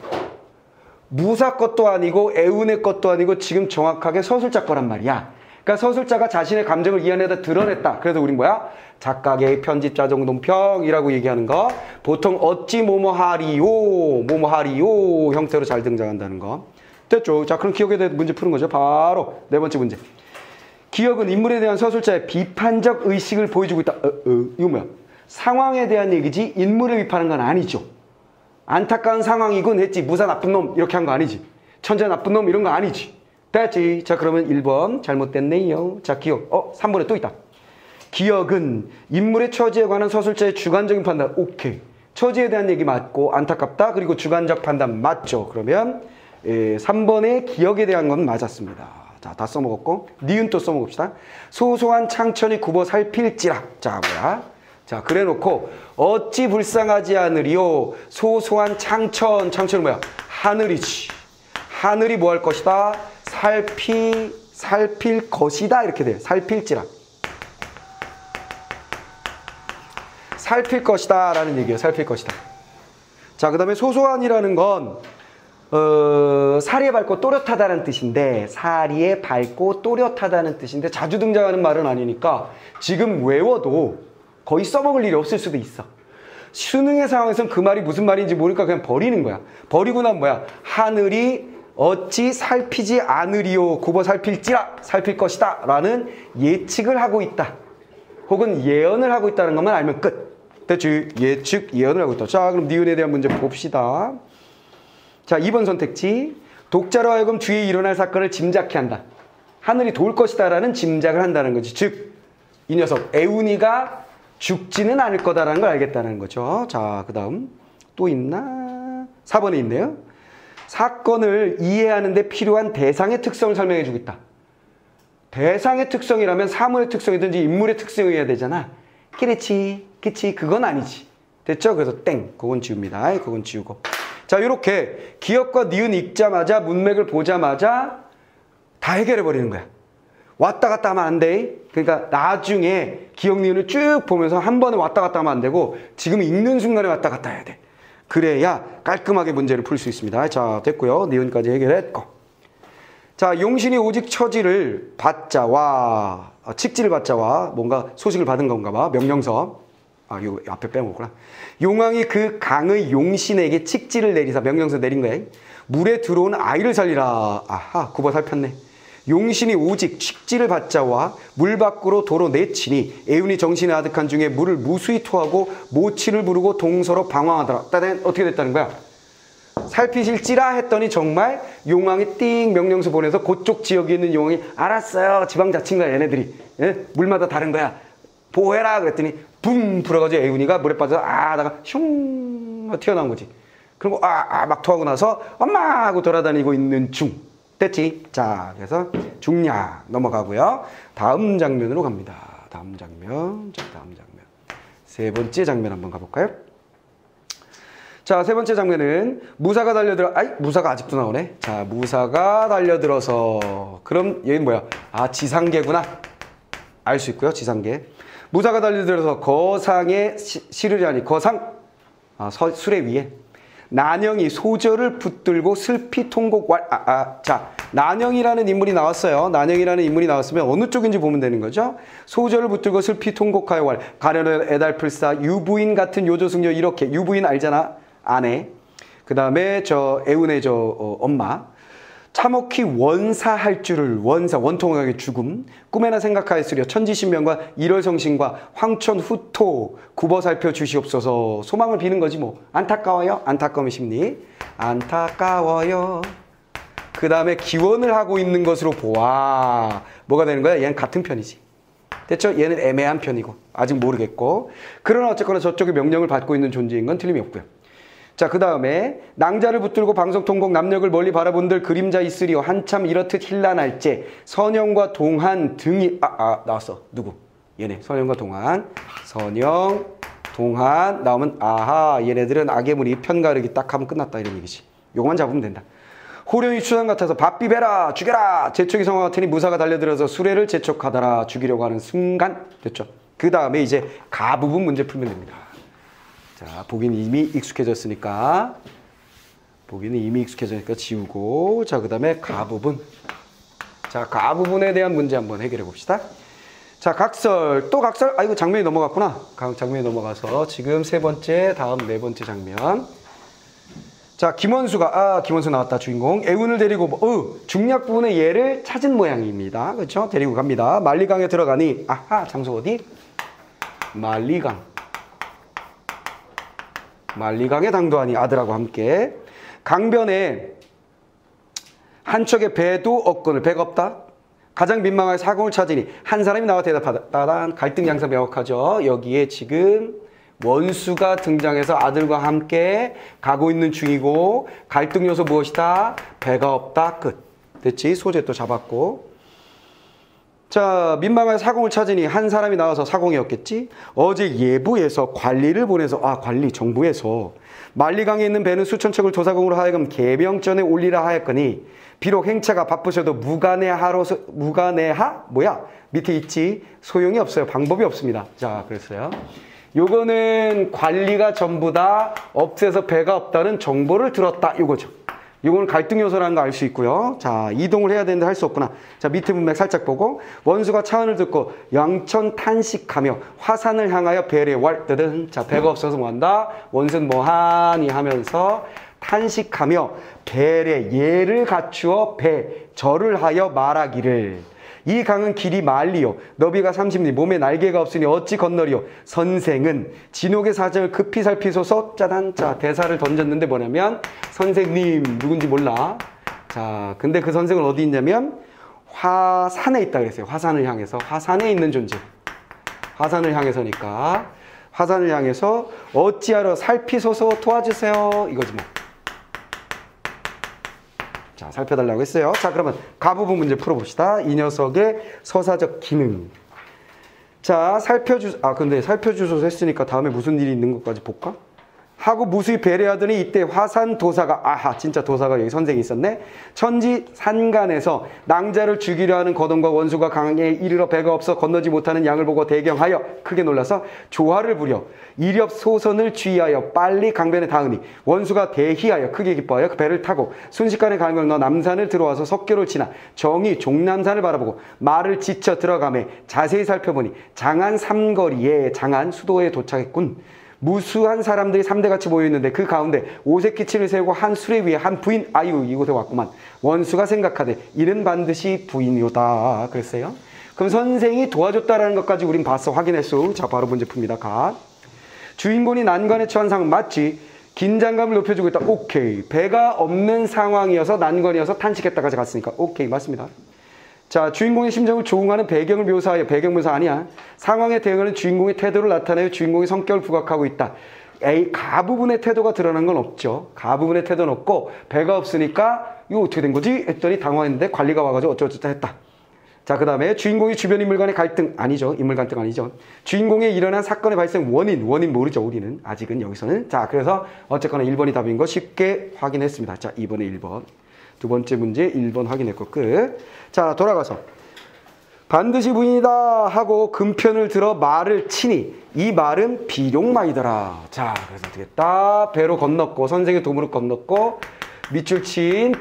[SPEAKER 1] 무사 것도 아니고 애운의 것도 아니고 지금 정확하게 서술자 거란 말이야. 그러니까 서술자가 자신의 감정을 이 안에다 드러냈다. 그래서 우린 뭐야? 작가의 편집자적 논평이라고 얘기하는 거. 보통 어찌 뭐뭐하리요 형태로 잘 등장한다는 거. 됐죠? 자, 그럼 기억에 대해 문제 푸는 거죠. 바로 네 번째 문제. 기억은 인물에 대한 서술자의 비판적 의식을 보여주고 있다. 이거 뭐야? 상황에 대한 얘기지 인물을 비판하는 건 아니죠. 안타까운 상황이군 했지. 무사 나쁜 놈 이렇게 한 거 아니지. 천재 나쁜 놈 이런 거 아니지. 됐지? 자, 그러면 1번 잘못됐네요. 자, 기억. 3번에 또 있다. 기억은 인물의 처지에 관한 서술자의 주관적인 판단. 오케이. 처지에 대한 얘기 맞고 안타깝다. 그리고 주관적 판단 맞죠. 그러면 3번의 기억에 대한 건 맞았습니다. 자, 다 써먹었고 니은 또 써먹읍시다. 소소한 창천이 굽어 살필지라. 자, 뭐야? 자, 그래 놓고 어찌 불쌍하지 않으리요. 소소한 창천은 뭐야? 하늘이지. 하늘이 뭐 할 것이다? 살필 것이다. 이렇게 돼. 살필지라. 살필 것이다 라는 얘기예요. 살필 것이다. 자, 그 다음에 소소한이라는 건 사리에 밝고 또렷하다는 뜻인데, 사리에 밝고 또렷하다는 뜻인데 자주 등장하는 말은 아니니까 지금 외워도 거의 써먹을 일이 없을 수도 있어. 수능의 상황에서는 그 말이 무슨 말인지 모르니까 그냥 버리는 거야. 버리고 나면 뭐야? 하늘이 어찌 살피지 않으리요. 굽어 살필지라. 살필 것이다 라는 예측을 하고 있다. 혹은 예언을 하고 있다는 것만 알면 끝. 됐지? 예측, 예언을 하고 있다. 자, 그럼 니은에 대한 문제 봅시다. 자, 2번 선택지. 독자로 하여금 뒤에 일어날 사건을 짐작케 한다. 하늘이 도울 것이다 라는 짐작을 한다는 거지. 즉, 이 녀석 애운이가 죽지는 않을 거다라는 걸 알겠다는 거죠. 자, 그 다음 또 있나? 4번에 있네요. 사건을 이해하는 데 필요한 대상의 특성을 설명해 주고 있다. 대상의 특성이라면 사물의 특성이든지 인물의 특성이어야 되잖아. 그렇지, 그치, 그건 아니지. 됐죠? 그래서 땡, 그건 지웁니다. 그건 지우고. 자, 이렇게 기억과 니은 읽자마자 문맥을 보자마자 다 해결해 버리는 거야. 왔다 갔다 하면 안 돼. 그러니까 나중에 기억 니은을 쭉 보면서 한 번에 왔다 갔다 하면 안 되고 지금 읽는 순간에 왔다 갔다 해야 돼. 그래야 깔끔하게 문제를 풀 수 있습니다. 자, 됐고요. 니은까지 해결했고. 자, 용신이 오직 처지를 받자와 칙지를 받자와 뭔가 소식을 받은 건가 봐. 명령서. 요 앞에 빼먹었구나. 용왕이 그 강의 용신에게 칙지를 내리사 명령서 내린 거야. 물에 들어온 아이를 살리라. 아하, 굽어 살폈네. 용신이 오직 칙지를 받자와 물 밖으로 도로 내치니 애운이 정신이 아득한 중에 물을 무수히 토하고 모치를 부르고 동서로 방황하더라. 따단 어떻게 됐다는 거야? 살피실지라 했더니 정말 용왕이 띵 명령서 보내서 그쪽 지역에 있는 용왕이 알았어요. 지방자치인가 얘네들이. 예? 물마다 다른 거야. 보호해라 그랬더니 붕 불어가지고 애운이가 물에 빠져서 나가 슝 튀어나온 거지. 그리고 막 토하고 나서 엄마 하고 돌아다니고 있는 중. 됐지? 자, 그래서 중략 넘어가고요. 다음 장면으로 갑니다. 다음 장면. 자, 다음 장면. 세 번째 장면 한번 가볼까요? 자, 세 번째 장면은 무사가 달려들어. 무사가 아직도 나오네. 자, 무사가 달려들어서. 그럼 얘는 뭐야? 지상계구나. 알 수 있고요. 지상계. 무사가 달려들어서 거상에 시르려니 거상 수레 위에 난영이 소절을 붙들고 슬피 통곡 자, 난영이라는 인물이 나왔어요. 난영이라는 인물이 나왔으면 어느 쪽인지 보면 되는 거죠. 소절을 붙들고 슬피 통곡하여 왈 가련을 애달플사 유부인 같은 요조승려 이렇게 유부인 알잖아. 아내. 그 다음에 애운의 엄마. 참혹히 원사할 줄을 원통하게 죽음 꿈에나 생각하였으려 천지신명과 일월성신과 황천후토 굽어 살펴 주시옵소서. 소망을 비는 거지 뭐. 안타까워요. 안타까움의 심리. 안타까워요. 그 다음에 기원을 하고 있는 것으로 보아. 뭐가 되는 거야? 얘는 같은 편이지. 됐죠? 얘는 애매한 편이고 아직 모르겠고. 그러나 어쨌거나 저쪽에 명령을 받고 있는 존재인 건 틀림이 없고요. 자, 그 다음에 낭자를 붙들고 방석통곡 남녘을 멀리 바라본들 그림자 있으리요 한참 이렇듯 힐난할제 선영과 동한 등이 나왔어. 누구? 얘네. 선영과 동한. 선영, 동한 나오면 얘네들은 악의물이 편가르기 딱 하면 끝났다 이런 얘기지. 요것만 잡으면 된다. 호련이 추상 같아서 밥 비벼라 죽여라 재촉이 성화 같으니 무사가 달려들어서 수레를 재촉하더라 죽이려고 하는 순간 됐죠. 그 다음에 이제 가 부분 문제 풀면 됩니다. 자, 보기는 이미 익숙해졌으니까 지우고 자, 그 다음에 가 부분. 자, 가 부분에 대한 문제 한번 해결해 봅시다. 자, 각설. 또 각설? 이거 장면이 넘어갔구나. 장면이 넘어가서 지금 세 번째, 다음 네 번째 장면. 자, 김원수가 김원수 나왔다. 주인공. 애운을 데리고 중략 부분의 얘를 찾은 모양입니다. 그렇죠? 데리고 갑니다. 만리강에 들어가니 장소 어디? 만리강에 당도하니 아들하고 함께 강변에 한 척의 배도 없거늘 배가 없다. 가장 민망하게 사공을 찾으니 한 사람이 나와 대답하다. 따단 갈등 양상 명확하죠. 여기에 지금 원수가 등장해서 아들과 함께 가고 있는 중이고 갈등 요소 무엇이다? 배가 없다. 끝. 됐지? 소재 또 잡았고. 자, 민망하게 사공을 찾으니 한 사람이 나와서 사공이었겠지? 어제 예부에서 관리를 보내서 관리 정부에서 만리강에 있는 배는 수천 척을 도사공으로 하여금 개명전에 올리라 하였거니 비록 행차가 바쁘셔도 무관해하? 뭐야? 밑에 있지? 소용이 없어요. 방법이 없습니다. 자, 그랬어요. 요거는 관리가 전부 다 없애서 배가 없다는 정보를 들었다. 요거죠. 요거는 갈등 요소라는 거 알 수 있고요. 자, 이동을 해야 되는데 할 수 없구나. 자, 밑에 문맥 살짝 보고 원수가 차언을 듣고 양천 탄식하며 화산을 향하여 배를 왈뜨든. 자, 배가 없어서 뭐한다? 원수는 뭐하니 하면서 탄식하며 배에 예를 갖추어 절을 하여 말하기를 이 강은 길이 만리요 너비가 30리 몸에 날개가 없으니 어찌 건너리요. 선생은 진옥의 사정을 급히 살피소서. 짜단. 자, 대사를 던졌는데 뭐냐면 선생님 누군지 몰라. 자, 근데 그 선생은 어디 있냐면 화산에 있다 그랬어요. 화산을 향해서. 화산에 있는 존재. 화산을 향해서니까 화산을 향해서 어찌하러 살피소서 도와주세요 이거지 뭐. 자, 살펴달라고 했어요. 자, 그러면 가 부분 문제 풀어봅시다. 이 녀석의 서사적 기능. 자, 근데 살펴주소서 했으니까 다음에 무슨 일이 있는 것까지 볼까? 하고 무수히 배려하더니 이때 화산도사가 아하 진짜 도사가 여기 선생이 있었네. 천지 산간에서 낭자를 죽이려 하는 거동과 원수가 강에 이르러 배가 없어 건너지 못하는 양을 보고 대경하여 크게 놀라서 조화를 부려 이렵 소선을 주의하여 빨리 강변에 닿으니 원수가 대희하여 크게 기뻐하여 그 배를 타고 순식간에 강을 건너 남산을 들어와서 석교를 지나 정이 종남산을 바라보고 말을 지쳐 들어가매 자세히 살펴보니 장안 삼거리에 장안 수도에 도착했군. 무수한 사람들이 3대같이 모여있는데 그 가운데 오색기치를 세우고 한 수레 위에 한 부인 아유 이곳에 왔구만. 원수가 생각하되 이는 반드시 부인이로다 그랬어요. 그럼 선생이 도와줬다라는 것까지 우린 봤어. 확인했어. 자 바로 문제 풉니다. 가. 주인공이 난관에 처한 상황 맞지? 긴장감을 높여주고 있다. 오케이. 배가 없는 상황이어서 난관이어서 탄식했다까지 갔으니까 오케이 맞습니다. 자, 주인공의 심정을 조응하는 배경을 묘사하여 배경 묘사 아니야. 상황에 대응하는 주인공의 태도를 나타내어 주인공의 성격을 부각하고 있다. 가 부분의 태도가 드러난 건 없죠. 가 부분의 태도는 없고 배가 없으니까 이거 어떻게 된 거지? 했더니 당황했는데 관리가 와가지고 어쩌고저쩌고 했다. 자, 그 다음에 주인공이 주변 인물 간의 갈등 아니죠. 인물 갈등 아니죠. 주인공에 일어난 사건의 발생 원인 모르죠. 우리는 아직은 여기서는. 자, 그래서 어쨌거나 1번이 답인 거 쉽게 확인했습니다. 자, 2번에 1번. 두 번째 문제 1번 확인했고 끝. 자 돌아가서 반드시 부인이다 하고 금편을 들어 말을 치니 이 말은 비룡마이더라. 자 그래서 어떻게 했다. 배로 건넜고 선생의 도움으로 건넜고 밑줄 친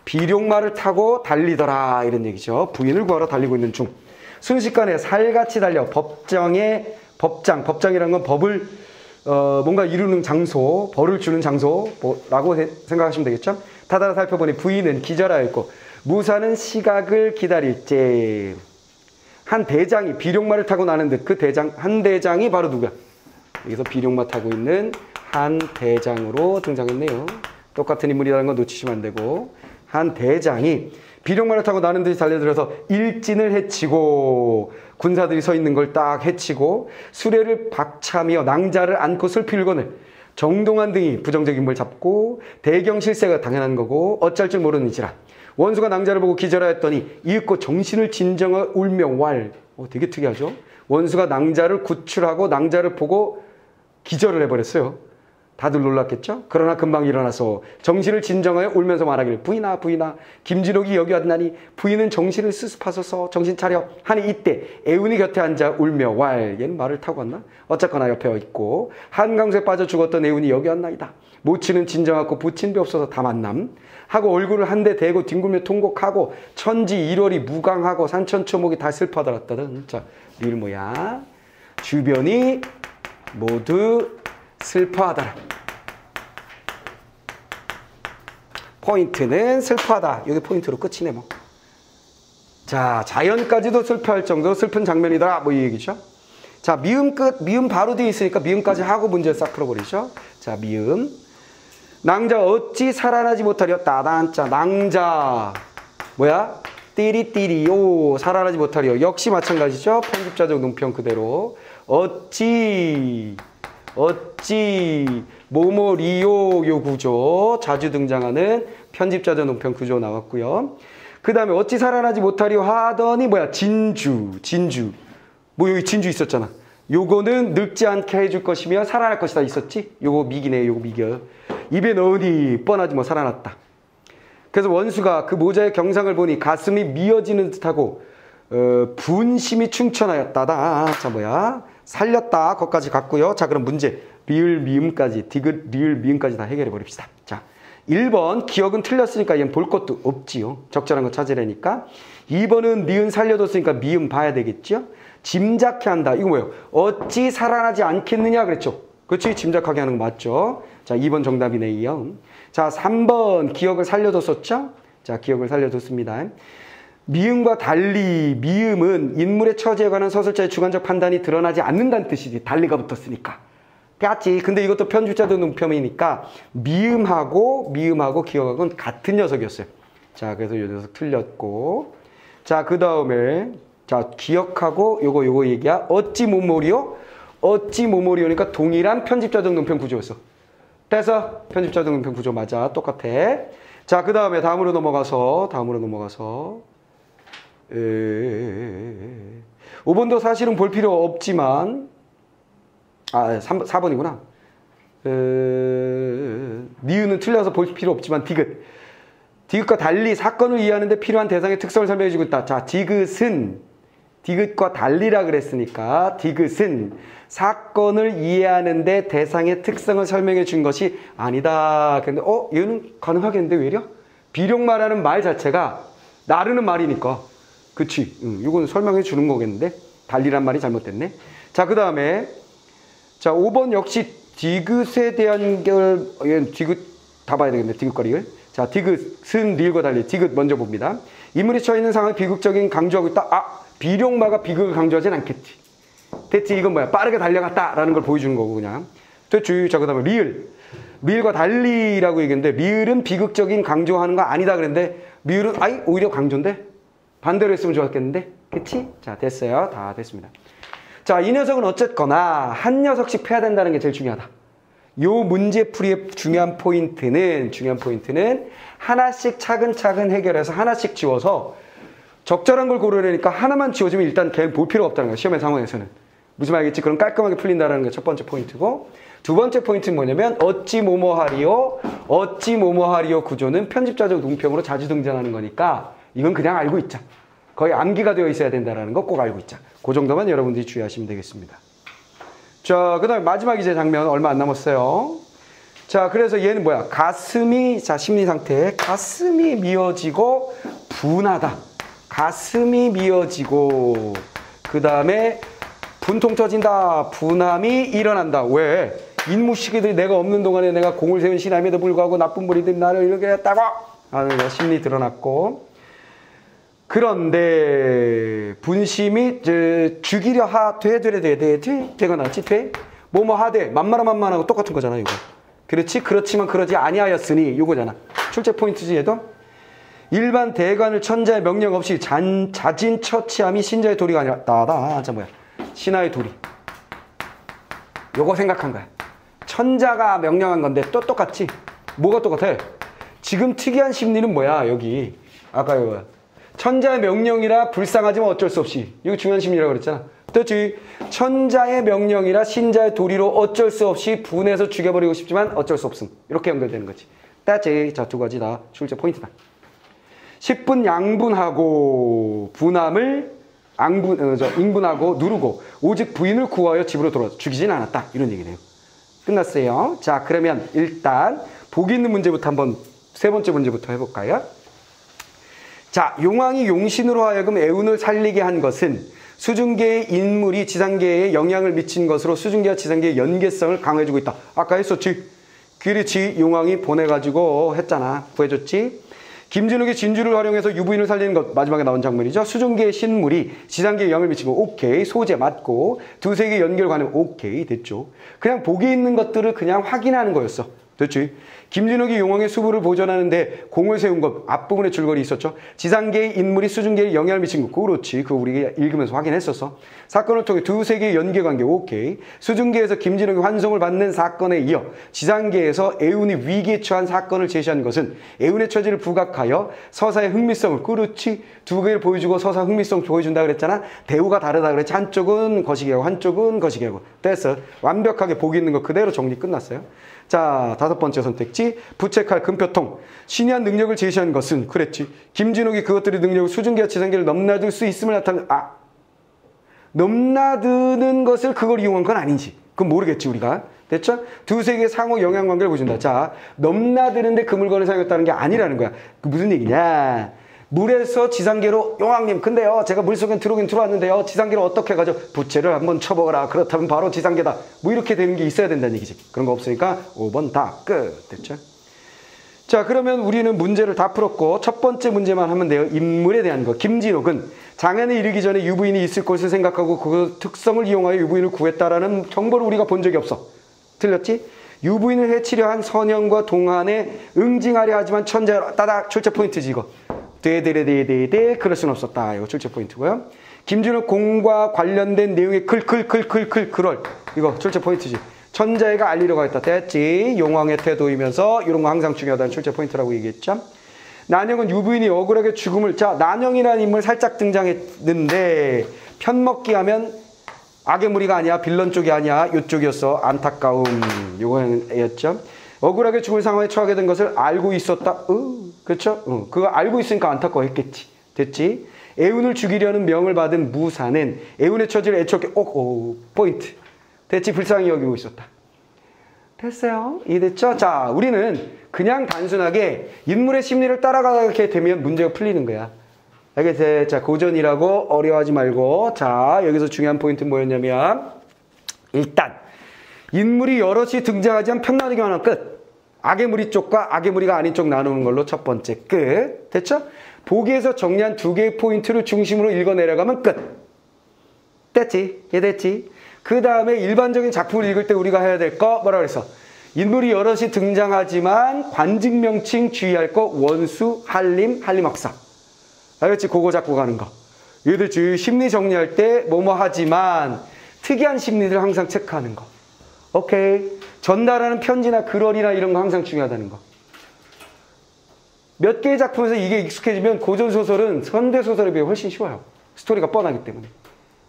[SPEAKER 1] 비룡마를 타고 달리더라 이런 얘기죠. 부인을 구하러 달리고 있는 중 순식간에 살같이 달려 법장이라는 건 법을 뭔가 이루는 장소, 벌을 주는 장소라고 생각하시면 되겠죠. 타다라 살펴보니 부인은 기절하여 있고 무사는 시각을 기다릴지. 한 대장이 비룡마를 타고 나는 듯 그 한 대장이 바로 누구야? 여기서 비룡마 타고 있는 한 대장으로 등장했네요. 똑같은 인물이라는 건 놓치시면 안 되고 한 대장이 비룡마를 타고 나는 듯이 달려들어서 일진을 해치고 군사들이 서 있는 걸 딱 해치고 수레를 박차며 낭자를 안고 슬필건을 정동환 등이 부정적 인물 잡고 대경실세가 당연한 거고 어쩔 줄 모르는지라 원수가 낭자를 보고 기절하였더니 이윽고 정신을 진정하여 울며 되게 특이하죠. 원수가 낭자를 구출하고 낭자를 보고 기절을 해버렸어요. 다들 놀랐겠죠? 그러나 금방 일어나서 정신을 진정하여 울면서 말하기를 부인아 김진옥이 여기 왔나니 부인은 정신을 수습하소서 정신 차려 하니 이때 애운이 곁에 앉아 울며 얘는 말을 타고 왔나? 어쨌거나 옆에 있고 한강수에 빠져 죽었던 애운이 여기 왔나이다. 모치는 진정하고 부친 배 없어서 다 만남 하고 얼굴을 한 대 대고 뒹굴며 통곡하고 천지 1월이 무강하고 산천초목이 다 슬퍼하더랐다든. 자, 늘 뭐야? 주변이 모두 슬퍼하더라. 포인트는 슬퍼하다. 여기 포인트로 끝이네 뭐. 자, 자연까지도 슬퍼할 정도로 슬픈 장면이더라. 뭐 이 얘기죠. 자, 미음 끝, 미음 바로 뒤에 있으니까 미음까지 하고 문제를 싹 풀어버리죠. 자, 미음. 낭자 어찌 살아나지 못하려 따단자 낭자 뭐야? 띠리띠리요 살아나지 못하려 역시 마찬가지죠. 편집자적 논평 그대로 어찌 모모리요 요 구조 자주 등장하는 편집자적 논평 구조 나왔고요. 그 다음에 어찌 살아나지 못하려 하더니 뭐야? 진주 뭐 여기 진주 있었잖아. 요거는 늙지 않게 해줄 것이며 살아날 것이다 있었지? 요거 미기네. 요거 미겨. 입에 넣으니 뻔하지 뭐 살아났다. 그래서 원수가 그 모자의 경상을 보니 가슴이 미어지는 듯하고 분심이 충천하였다다. 자 뭐야? 살렸다. 거기까지 갔고요. 자 그럼 문제. 리을 미음까지 디귿 리을 미음까지 다 해결해 버립시다. 자 1번 기억은 틀렸으니까 얘는 볼 것도 없지요. 적절한 거 찾으려니까. 2번은 니은 살려뒀으니까 미음 봐야 되겠죠. 짐작해 한다. 이거 뭐예요? 어찌 살아나지 않겠느냐 그랬죠. 그렇지? 짐작하게 하는 거 맞죠? 자 2번 정답이네요. 자 3번 기억을 살려뒀었죠? 자 기억을 살려뒀습니다. 미음과 달리 미음은 인물의 처지에 관한 서술자의 주관적 판단이 드러나지 않는다는 뜻이지. 달리가 붙었으니까. 맞지? 근데 이것도 편집자도 논평이니까 미음하고 기억하고는 같은 녀석이었어요. 자 그래서 이 녀석 틀렸고 자 그 다음에 자 기억하고 요거 얘기야. 어찌 모모리오니까 동일한 편집자적 논평 구조였어. 그래서 편집자적 논평 구조 맞아. 똑같아. 자 그 다음에 다음으로 넘어가서 5번도 사실은 볼 필요 없지만 4번이구나. 니은은 틀려서 볼 필요 없지만 디귿과 달리 사건을 이해하는 데 필요한 대상의 특성을 설명해 주고 있다. 자, 디귿과 달리라 그랬으니까 디귿은 사건을 이해하는 데 대상의 특성을 설명해 준 것이 아니다. 근데 얘는 가능하겠는데 왜 이래? 비룡마라는 말 자체가 나르는 말이니까. 그치? 이건 설명해 주는 거겠는데 달리란 말이 잘못됐네. 자, 그 다음에 자 5번 역시 디귿에 대한 디귿 다 봐야 되겠네. 디귿과 리을. 자, 디귿은 리을과 달리 디귿 먼저 봅니다. 인물이 처해 있는 상황을 비극적인 강조하고 있다. 비룡마가 비극을 강조하진 않겠지. 됐지? 이건 뭐야? 빠르게 달려갔다라는 걸 보여주는 거고 그냥. 됐지? 자, 그 다음에 리을과 달리라고 얘기했는데 리을은 비극적인 강조하는 거 아니다 그랬는데 리을은 오히려 강조인데? 반대로 했으면 좋았겠는데? 그치? 자, 됐어요. 다 됐습니다. 자, 이 녀석은 어쨌거나 한 녀석씩 패야 된다는 게 제일 중요하다. 요 문제풀이의 중요한 포인트는 하나씩 차근차근 해결해서 하나씩 지워서 적절한 걸 고르려니까 하나만 지워지면 일단 걔 볼 필요가 없다는 거야. 시험의 상황에서는. 무슨 말이겠지? 그럼 깔끔하게 풀린다는 게 첫 번째 포인트고, 두 번째 포인트는 뭐냐면 어찌 뭐뭐하리요 구조는 편집자적 논평으로 자주 등장하는 거니까 이건 그냥 알고 있자. 거의 암기가 되어 있어야 된다는 거 꼭 알고 있자. 그 정도만 여러분들이 주의하시면 되겠습니다. 자, 그 다음에 마지막 이제 장면 얼마 안 남았어요. 자, 그래서 얘는 뭐야? 자, 심리 상태. 가슴이 미어지고 분하다. 가슴이 미어지고, 그 다음에 분통 터진다. 분함이 일어난다. 왜? 인무시기들이 내가 없는 동안에 내가 공을 세운 신함에도 불구하고 나쁜 무리들이 나를 이렇게 했다고 하는 심리 드러났고, 그런데 분심이 죽이려 되가 낫지 뭐뭐 하되 만만하고 똑같은 거잖아 이거. 그렇지? 그렇지만 그러지 아니하였으니 이거잖아. 출제 포인트지 얘도. 일반 대관을 천자의 명령 없이 자진 처치함이 신자의 도리가 아니라 신하의 도리. 요거 생각한 거야. 천자가 명령한 건데 또 똑같지? 뭐가 똑같아? 지금 특이한 심리는 뭐야 여기. 아까 이거 천자의 명령이라 불쌍하지만 어쩔 수 없이. 이거 중요한 심리라고 그랬잖아. 그렇지? 천자의 명령이라 신자의 도리로 어쩔 수 없이 분해서 죽여버리고 싶지만 어쩔 수 없음. 이렇게 연결되는 거지. 따지. 자, 두 가지 다 출제 포인트다. 10분 양분하고 분함을 인분하고 누르고 오직 부인을 구하여 집으로 돌아와 죽이진 않았다. 이런 얘기네요. 끝났어요. 자, 그러면 일단 보기 있는 문제부터 한번 세 번째 문제부터 해볼까요? 자, 용왕이 용신으로 하여금 애운을 살리게 한 것은 수중계의 인물이 지상계에 영향을 미친 것으로 수중계와 지상계의 연계성을 강화해주고 있다. 아까 했었지? 그렇지. 용왕이 보내가지고 했잖아. 구해줬지? 김진욱이 진주를 활용해서 유부인을 살리는 것 마지막에 나온 장면이죠. 수중계의 신물이 지상계에 영향을 미치고 오케이. 소재 맞고 두세 개 연결 관련 오케이. 됐죠. 그냥 보기 있는 것들을 그냥 확인하는 거였어. 됐지? 김진욱이 용왕의 수부를 보존하는데 공을 세운 것 앞부분에 줄거리 있었죠. 지상계의 인물이 수중계에 영향을 미친 것. 그렇지. 그거 우리가 읽으면서 확인했었어. 사건을 통해 두세 개의 연계관계. 오케이. 수중계에서 김진욱이 환송을 받는 사건에 이어 지상계에서 애운이 위기에 처한 사건을 제시한 것은 애운의 처지를 부각하여 서사의 흥미성을. 그렇지. 두 개를 보여주고 서사 흥미성 보여준다 그랬잖아. 대우가 다르다 그랬지. 한쪽은 거시기하고 한쪽은 거시기하고. 됐어. 완벽하게 보기 있는 거 그대로 정리 끝났어요. 자, 다섯 번째 선택지. 부채칼 금표통. 신이한 능력을 제시한 것은 그랬지. 김진욱이 그것들의 능력을 수중계와 지상계를 넘나들 수 있음을 나타내는 넘나드는 것을 그걸 이용한 건 아닌지. 그건 모르겠지 우리가. 됐죠? 두세 개의 상호 영향관계를 보여준다. 자, 넘나드는데 그 물건을 사용했다는 게 아니라는 거야. 그 무슨 얘기냐. 물에서 지상계로 용왕님 근데요 제가 물속에 들어오긴 들어왔는데요 지상계로 어떻게 가죠? 부채를 한번 쳐보거라. 그렇다면 바로 지상계다. 뭐 이렇게 되는 게 있어야 된다는 얘기지. 그런 거 없으니까 5번 다 끝. 됐죠? 자, 그러면 우리는 문제를 다 풀었고 첫 번째 문제만 하면 돼요. 인물에 대한 거. 김진욱은 장안에 이르기 전에 유부인이 있을 것을 생각하고 그 특성을 이용하여 유부인을 구했다라는 정보를 우리가 본 적이 없어. 틀렸지? 유부인을 해치려 한 선영과 동안에 응징하려 하지만 천재로 따닥. 출제 포인트지 이거. 데데데데데 그럴 수는 없었다. 이거 출제 포인트고요. 김진욱 공과 관련된 내용의 그럴 이거 출제 포인트지. 천자애가 알리려고 했다. 됐지. 용왕의 태도이면서 이런 거 항상 중요하다는 출제 포인트라고 얘기했죠. 난영은 유부인이 억울하게 죽음을. 자, 난영이라는 인물 살짝 등장했는데 편먹기 하면 악의 무리가 아니야. 빌런 쪽이 아니야. 이쪽이었어. 안타까움. 요거였죠. 억울하게 죽을 상황에 처하게 된 것을 알고 있었다. 그렇죠? 그거 알고 있으니까 안타까워했겠지. 됐지? 에운을 죽이려는 명을 받은 무사는 에운의 처지를 애초에 포인트. 됐지? 불쌍히 여기고 있었다. 됐어요? 이해됐죠? 자, 우리는 그냥 단순하게 인물의 심리를 따라가게 되면 문제가 풀리는 거야. 알겠어요? 자, 고전이라고 어려워하지 말고. 자, 여기서 중요한 포인트는 뭐였냐면, 일단 인물이 여럿이 등장하지만 편나기만 하면 끝. 악의 무리 쪽과 악의 무리가 아닌 쪽 나누는 걸로 첫 번째 끝. 됐죠? 보기에서 정리한 두 개의 포인트를 중심으로 읽어 내려가면 끝. 됐지? 이해됐지? 그 다음에 일반적인 작품을 읽을 때 우리가 해야 될 거 뭐라 그랬어? 인물이 여럿이 등장하지만 관직 명칭 주의할 거 원수, 한림, 한림학사. 알겠지? 그거 잡고 가는 거. 이해됐지? 심리 정리할 때 뭐뭐 하지만 특이한 심리들 항상 체크하는 거. 오케이. 전달하는 편지나 글얼이나 이런 거 항상 중요하다는 거. 몇 개의 작품에서 이게 익숙해지면 고전소설은 현대소설에 비해 훨씬 쉬워요. 스토리가 뻔하기 때문에.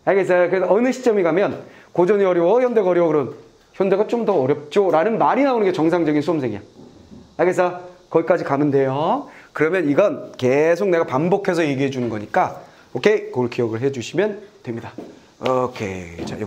[SPEAKER 1] 알겠어요? 그래서 어느 시점이 가면 고전이 어려워, 현대가 어려워, 그럼 현대가 좀 더 어렵죠? 라는 말이 나오는 게 정상적인 수험생이야. 알겠어? 거기까지 가면 돼요. 그러면 이건 계속 내가 반복해서 얘기해 주는 거니까, 오케이? 그걸 기억을 해 주시면 됩니다. 오케이. 자,